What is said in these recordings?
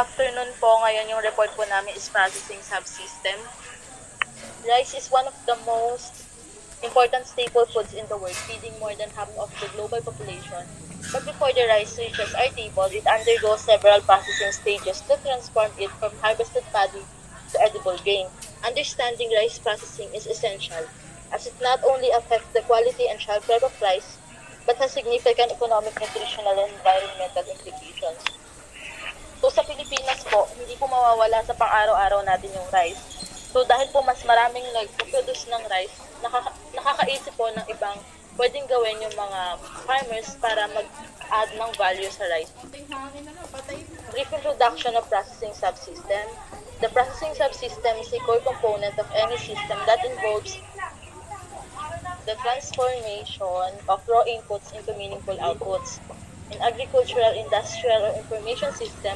Afternoon po, ngayon yung report po namin is processing subsystem. Rice is one of the most important staple foods in the world, feeding more than half of the global population. But before the rice reaches our table, it undergoes several processing stages to transform it from harvested paddy to edible grain. Understanding rice processing is essential, as it not only affects the quality and shelf life of rice, but has significant economic, nutritional, and environmental implications. So sa Pilipinas po, hindi po mawawala sa pang-araw-araw natin yung rice. So dahil po mas maraming nag-produce ng rice, nakakaisip po ng ibang pwedeng gawin yung mga farmers para mag-add ng value sa rice. Brief introduction of processing subsystem. The processing subsystem is a core component of any system that involves the transformation of raw inputs into meaningful outputs. In agricultural, industrial, or information system,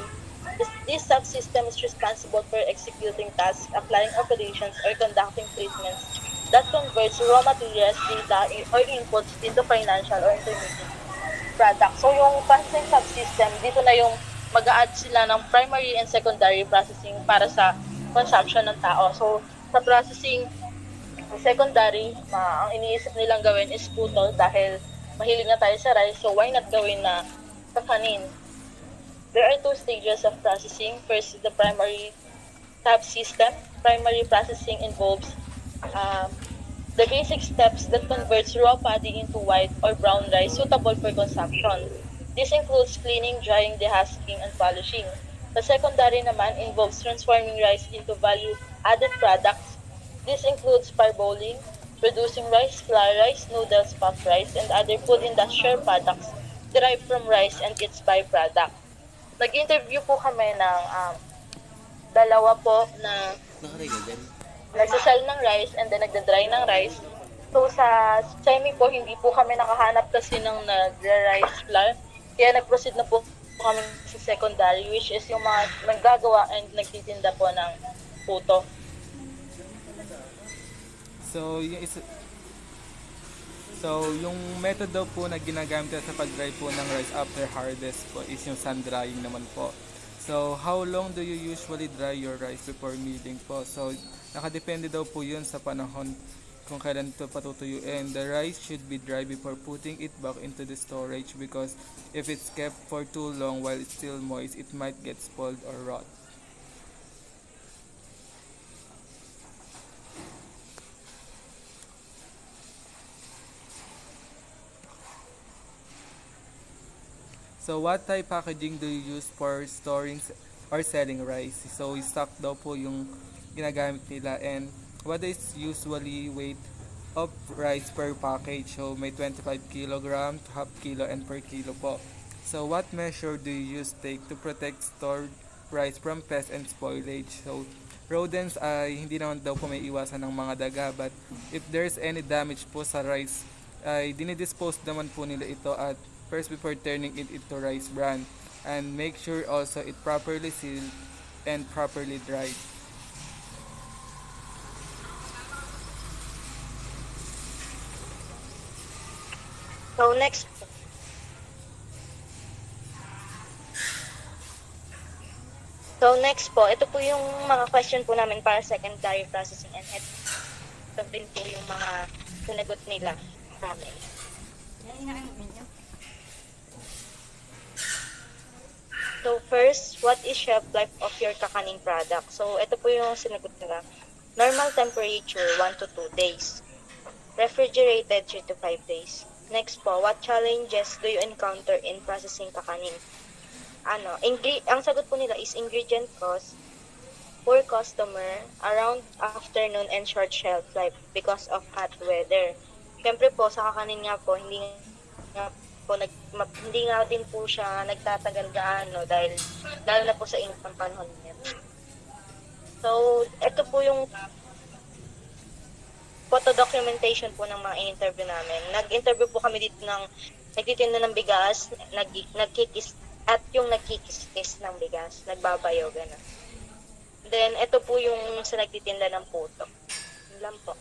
this subsystem is responsible for executing tasks, applying operations, or conducting treatments that converts raw materials, data, or inputs into financial or intermediate products. So yung processing subsystem, dito na yung mag-a-add sila ng primary and secondary processing para sa consumption ng tao. So sa processing secondary, ang iniisip nilang gawin is putol dahil mahilig na tayo sa rice, so why not gawin na kakanin? There are two stages of processing. First is the primary subsystem. Primary processing involves the basic steps that converts raw paddy into white or brown rice suitable for consumption. This includes cleaning, drying, dehusking, and polishing. The secondary naman involves transforming rice into value-added products. This includes parboiling, producing rice flour, rice noodles, puffed rice, and other food industrial products derived from rice and its byproduct. Nag-interview po kami ng dalawa po na nagsasell ng rice and then nagda-dry ng rice. So sa semi po, hindi po kami nakahanap kasi ng nag-rice flour. Kaya nag-proceed na po kami sa secondary, which is yung mga naggagawa and nagtitinda po ng puto. Yung method daw po na ginagamit sa pag-dry po ng rice after harvest po is yung sun drying naman po. So, how long do you usually dry your rice before milling po? So, nakadepende daw po yun sa panahon kung kailan ito patutuyuin. The rice should be dry before putting it back into the storage because if it's kept for too long while it's still moist, it might get spoiled or rot. So, what type packaging do you use for storing or selling rice? So, stock daw po yung ginagamit nila, and what is usually weight of rice per package? So, may 25 kilogram, half kilo, and per kilo po. So, what measure do you take to protect stored rice from pests and spoilage? So, rodents ay hindi naman daw po may iwasan ng mga daga, but if there's any damage po sa rice, ay dinidispose naman po nila ito at first before turning it into rice bran, and make sure also it properly sealed and properly dried. So next po, ito po yung mga question po namin para secondary processing, and ito din po yung mga sinagot nila namin. So first, what is shelf life of your kakaning product? So ito po yung sinagot nila. Normal temperature, 1 to 2 days. Refrigerated, 3 to 5 days. Next po, what challenges do you encounter in processing kakanin? Ang sagot po nila is ingredient cost, poor customer, around afternoon, and short shelf life because of hot weather. Siyempre po, sa kakanin nga po, hindi nga din po siya nagtatagal gaano dahil lalo na po sa init ng panahon niya. So, ito po yung photo documentation po ng mga in-interview namin. Nag-interview po kami dito ng nagtitinda ng bigas, nagkikis ng bigas, nagbabayo, gano'n. Then, ito po yung sa nagtitinda ng puto. Yun lang po.